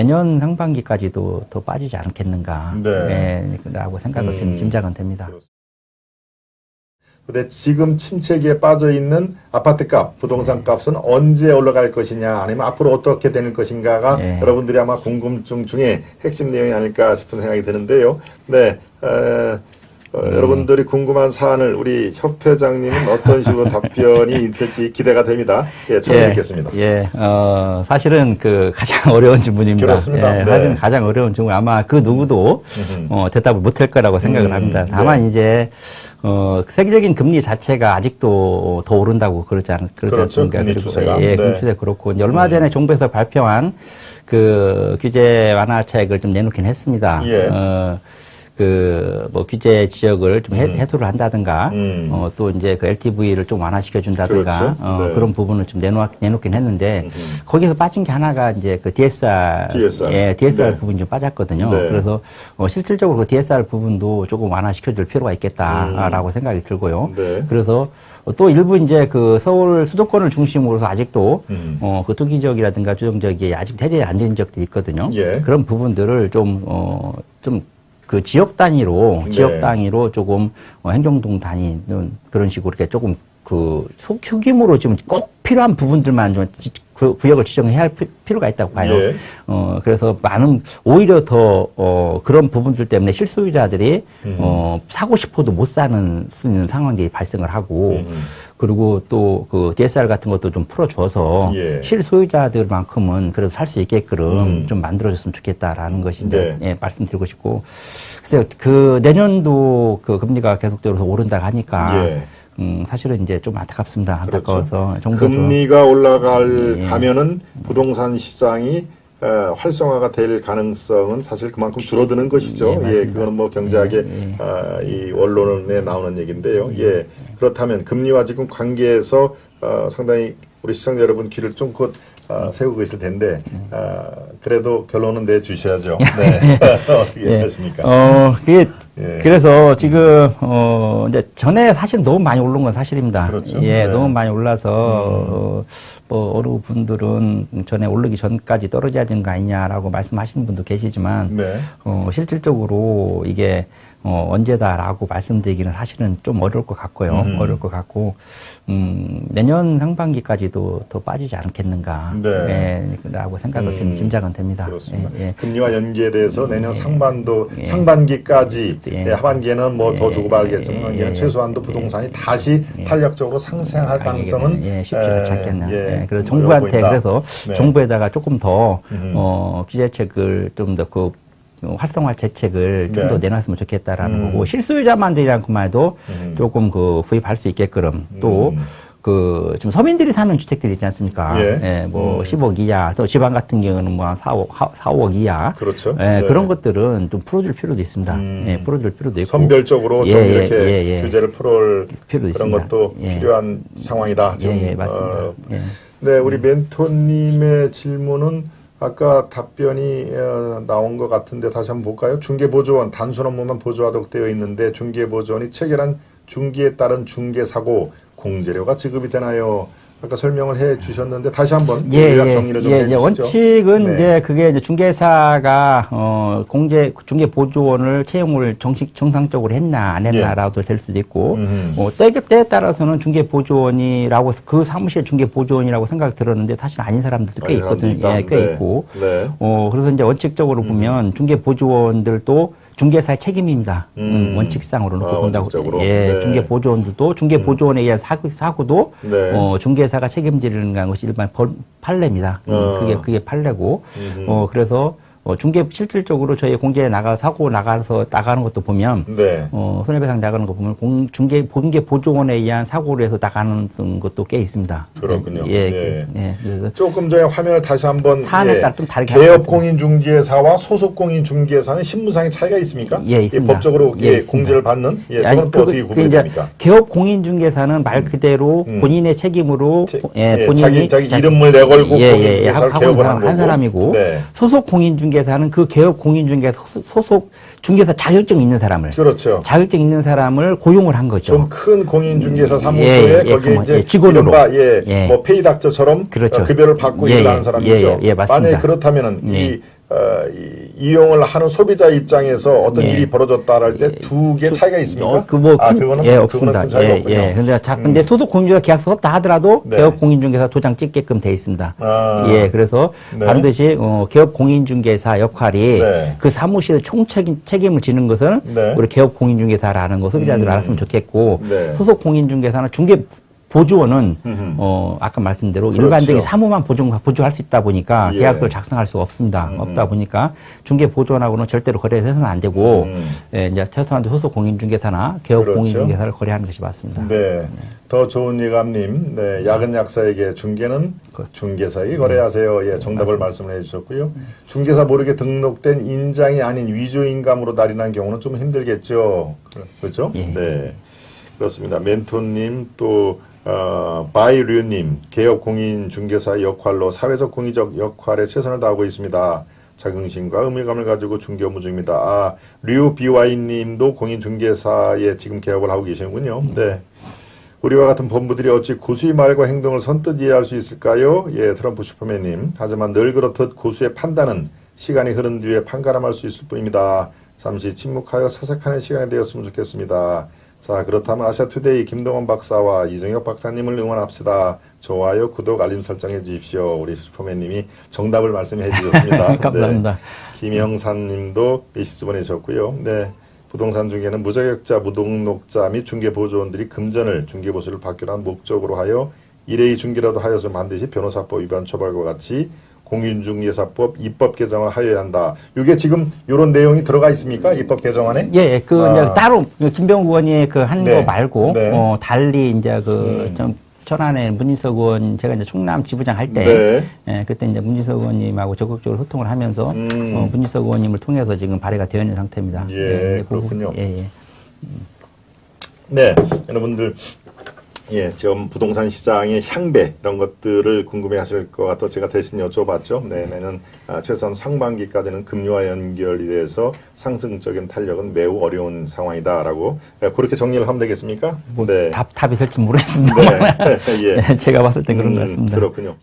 내년 상반기까지도 더 빠지지 않겠는가, 네. 라고 생각을 좀 짐작은 됩니다. 근데 지금 침체기에 빠져 있는 아파트 값, 부동산 값은 언제 올라갈 것이냐, 아니면 앞으로 어떻게 되는 것인가가 여러분들이 아마 궁금증 중에 핵심 내용이 아닐까 싶은 생각이 드는데요. 네, 여러분들이 궁금한 사안을 우리 협회장님은 어떤 식으로 답변이 될지 기대가 됩니다. 예, 처음 듣겠습니다. 사실은 가장 어려운 질문입니다. 그렇습니다. 네. 사실은 가장 어려운 질문, 아마 그 누구도 대답을 못할 거라고 생각을 합니다. 다만 이제 세계적인 금리 자체가 아직도 더 오른다고 그러지 않습니까? 금리 추세가. 금리 추세 그렇고, 얼마 전에 정부에서 발표한 규제 완화책을 좀 내놓긴 했습니다. 규제 지역을 좀 해소를 한다든가, 또 이제 LTV를 좀 완화시켜준다든가, 그렇죠. 그런 부분을 좀 내놓긴 했는데, 거기서 빠진 게 하나가 이제 DSR 부분이 좀 빠졌거든요. 그래서, 실질적으로 DSR 부분도 조금 완화시켜줄 필요가 있겠다라고 생각이 들고요. 그래서, 또 일부 이제 서울 수도권을 중심으로서 아직도, 투기 지역이라든가 주정 지역이 아직 해제가 안 된 지역들이 있거든요. 그런 부분들을 지역 단위로 조금 행정동 다니는 그런 식으로 이렇게 조금 소규모로 지금 꼭 필요한 부분들만 좀 구역을 지정해야 할 필요가 있다고 봐요. 그래서 오히려 더 그런 부분들 때문에 실소유자들이 사고 싶어도 못 사는 수 있는 상황이 발생을 하고, 그리고 또 DSR 같은 것도 좀 풀어줘서 실소유자들만큼은 그래도 살 수 있게끔 좀 만들어줬으면 좋겠다라는 것이 이제 말씀드리고 싶고, 글쎄요, 내년도 금리가 계속적으로 오른다고 하니까 사실은 이제 좀 안타깝습니다. 안타까워서. 그렇죠. 금리가 가면은 부동산 시장이 활성화가 될 가능성은 사실 그만큼 줄어드는 것이죠. 그거는 뭐 경제학의 이 원론에 나오는 얘기인데요. 그렇다면 금리와 지금 관계에서 상당히 우리 시청자 여러분 귀를 쫑긋 세우고 계실 텐데, 그래도 결론은 내주셔야죠. 네. 어떻게 하십니까? 그래서 지금, 이제 전에 사실 너무 많이 오른 건 사실입니다. 그렇죠. 너무 많이 올라서, 어느 분들은 전에 오르기 전까지 떨어져야 되는 거 아니냐라고 말씀하시는 분도 계시지만, 실질적으로 이게, 언제다라고 말씀드리기는 사실은 좀 어려울 것 같고요. 어려울 것 같고, 내년 상반기까지도 더 빠지지 않겠는가, 라고 생각을 좀 짐작은 됩니다. 그렇습니다. 금리와 연계돼서 내년 상반기까지, 하반기에는 뭐 더 주고 받겠지만, 상반기에는 최소한도 부동산이 다시 탄력적으로 상승할 가능성은 쉽지 않겠네요. 그래서 정부한테 정부에다가 조금 더 규제책을 좀 더 활성화 대책을 좀 더 내놨으면 좋겠다라는 거고, 실소유자만들이란 말도 조금 구입할 수 있게끔, 또 지금 서민들이 사는 주택들이 있지 않습니까? 10억 이하, 또 지방 같은 경우는 뭐 4억 이하. 그렇죠. 그런 것들은 좀 풀어줄 필요도 있습니다. 풀어줄 필요도 있고. 선별적으로 좀 이렇게 규제를 풀어올 그런 있습니다. 것도 필요한 상황이다. 맞습니다. 네, 우리 멘토님의 질문은 아까 답변이 나온 것 같은데 다시 한번 볼까요? 중개보조원, 단순 업무만 보조하도록 되어 있는데 중개보조원이 체결한 중개에 따른 중개사고 공제료가 지급이 되나요? 아까 설명을 해 주셨는데 다시 한번 정리를 좀 해주시죠. 원칙은 이제 그게 이제 중개사가 중개 보조원을 채용을 정상적으로 했나 안 했나라도 될 수도 있고, 때에 따라서는 중개 보조원이라고 그 사무실 중개 보조원이라고 생각 들었는데 사실 아닌 사람들도 꽤 있거든요. 꽤 있고. 그래서 이제 원칙적으로 보면 중개 보조원들도 중개사의 책임입니다. 원칙상으로 놓고 본다고. 중개 보조원들도 중개 보조원에 의한 사고도 중개사가 책임지는 것이 일반 판례입니다. 그게 판례고. 그래서 실질적으로 저희 공제에 사고 나가는 것도 보면, 손해배상 나가는 거 보면, 중개 보조원에 의한 사고로 해서 나가는 것도 꽤 있습니다. 그렇군요. 그래서 조금 전에 화면을 다시 한번, 사안에 따라 좀 다르게 개업공인중개사와 소속공인중개사는 신분상의 차이가 있습니까? 있습니다. 법적으로 공제를 받는, 저건 또 어떻게 구분이 됩니까? 개업공인중개사는 말 그대로 본인의 책임으로, 본인이 자기 이름을 내걸고 공인중개사를 개업을 한 사람이고, 소속공인중개사는 그 개업 공인중개사 소속 중개사 자격증 있는 사람을, 자격증 있는 사람을 고용을 한 거죠. 좀 큰 공인중개사 사무소에 거기에 이제 직원으로, 뭐 페이닥터처럼 급여를 받고 일을 하는 사람이죠. 맞습니다. 만약에 그렇다면은 이 이용을 하는 소비자 입장에서 어떤 예. 일이 벌어졌다 할 때 두 개 차이가 있습니까? 그거는 예, 없습니다. 큰 차이가 없군요. 근데 소속 공인중개사 계약서 썼다 하더라도 네. 개업 공인중개사 도장 찍게끔 돼 있습니다. 예, 그래서 네. 반드시 개업 공인중개사 역할이 네. 그 사무실의 총 책임을 지는 것은 네. 우리 개업 공인중개사라는 거 소비자들 알았으면 좋겠고 네. 소속 공인중개사는 중개 보조원은 아까 말씀대로 그렇죠. 일반적인 사무만 보조할 수 있다 보니까 예. 계약서를 작성할 수가 없습니다. 없다 보니까 중개 보조원하고는 절대로 거래해서는 안 되고 예, 이제 최소한 소속 공인중개사나 개업 그렇죠. 공인중개사를 거래하는 것이 맞습니다. 네. 더 좋은 예감님, 네. 야근 약사에게 중개는 중개사에게 거래하세요. 예, 정답을 말씀을 해주셨고요. 중개사 모르게 등록된 인장이 아닌 위조인감으로 날인한 경우는 좀 힘들겠죠. 그렇죠? 예. 네. 그렇습니다. 멘토님 또 바이류님 개업 공인 중개사 역할로 사회적 공익적 역할에 최선을 다하고 있습니다. 자긍심과 의무감을 가지고 중개 업무 중입니다. 류 비와이님도 공인 중개사에 지금 개업을 하고 계시는군요. 네. 우리와 같은 본부들이 어찌 고수의 말과 행동을 선뜻 이해할 수 있을까요? 예, 트럼프 슈퍼맨님. 하지만 늘 그렇듯 고수의 판단은 시간이 흐른 뒤에 판가름할 수 있을 뿐입니다. 잠시 침묵하여 사색하는 시간이 되었으면 좋겠습니다. 자, 그렇다면 아시아투데이 김동원 박사와 이정혁 박사님을 응원합시다. 좋아요, 구독, 알림 설정해 주십시오. 우리 슈퍼맨님이 정답을 말씀해 주셨습니다. 감사합니다. 네. 김영산님도 메시지 보내셨고요. 네. 부동산 중개는 무자격자, 무등록자 및 중개보조원들이 금전을 중개보수를 받기로 한 목적으로 하여 일회의 중개라도 하여서 반드시 변호사법 위반 처벌과 같이 공인중개사법 입법 개정을 하여야 한다. 이게 지금 이런 내용이 들어가 있습니까? 입법 개정안에? 예, 이제 따로 김병욱 의원이 한 네. 거 말고 네. 달리 이제 좀 천안에 문진석 의원 제가 이제 충남 지부장 할 때 네. 예, 그때 이제 문진석 의원님하고 적극적으로 소통을 하면서 문진석 의원님을 통해서 지금 발의가 되어 있는 상태입니다. 예, 그렇군요. 예. 네, 여러분들, 예, 지금 부동산 시장의 향배 이런 것들을 궁금해하실 것 같아 제가 대신 여쭤봤죠. 네, 내년 최소한 상반기까지는 금리와 연결이 돼서 상승적인 탄력은 매우 어려운 상황이다라고 그렇게 정리를 하면 되겠습니까? 네. 답이 될지 모르겠습니다. 네, 예. 제가 봤을 때 그런 것 같습니다. 그렇군요.